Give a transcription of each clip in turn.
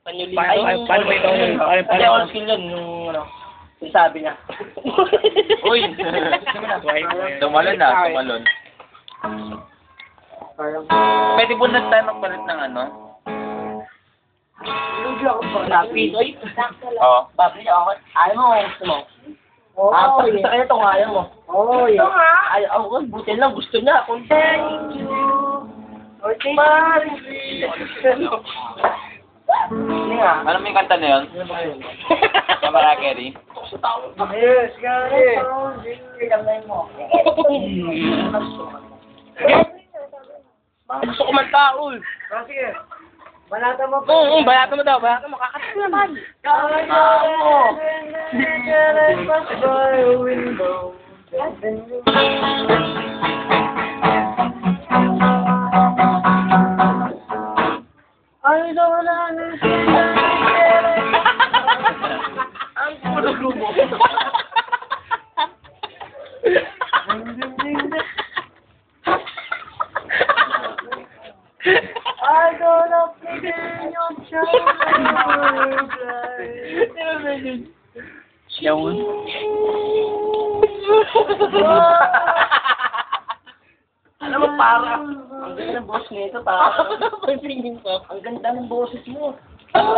Panyuli. Paano ba ito? Hindi, all skill yun, yung ano. Yung sabi niya. Uy! Tumalon na, tumalon. Pwede po na tayo magpalit ng ano? Lapis. Oy. Oo. Papi, ako. Ayaw mo, gusto mo. Sa kanya itong ayaw mo. Ito nga. Ayaw ako, buti lang, gusto niya. Kung Hindi nga. Ano mo yung kanta na yun? Kamara Kerry? Yes, guys. Gusto ko man tao. Sige. Balata mo Oo, bayata mo daw. Bayata mo, kakatawa naman. I don't understand. Ang pulo mo. I don't understand your Yawn. Alam mo, para. Ang ganda ng boss nito, para. Ang ganda ng boses mo. Kapit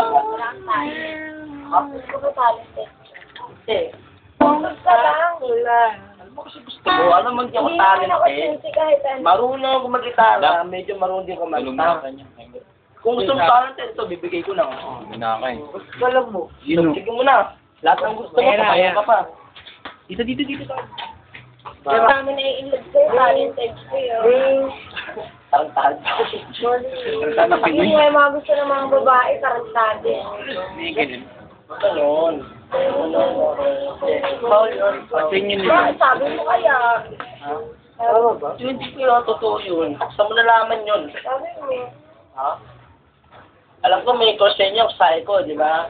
ko ba talent eh? Eh, Focus ka lang. Wala. alam mo kasi gusto ko. Alam mo, hindi ako talent ako eh. sinsi kahit ano. Marunong ako mag-gitara. Medyo marunong din ako Tulong na mag-gitara. kanya. Kung gusto mo talent ito, bibigay ko lang. Binakay. Alam mo. Sige mo na. Lahat ng gusto mo, Ayan na, kapaya ayan. ka pa. Dito. Kaya kami naiinlog sa'yo, talented sa'yo. Tarantad. Hindi nga yung mga gusto ng mga babae, tarantado. Basta yun. Bawal yun. Bakit sabi mo kaya? Tama ba? Hindi ko yun, totoo yun. Saan mo nalaman yun? Sabi mo. Ha? Alam ko may cause sa inyo, psycho, di ba?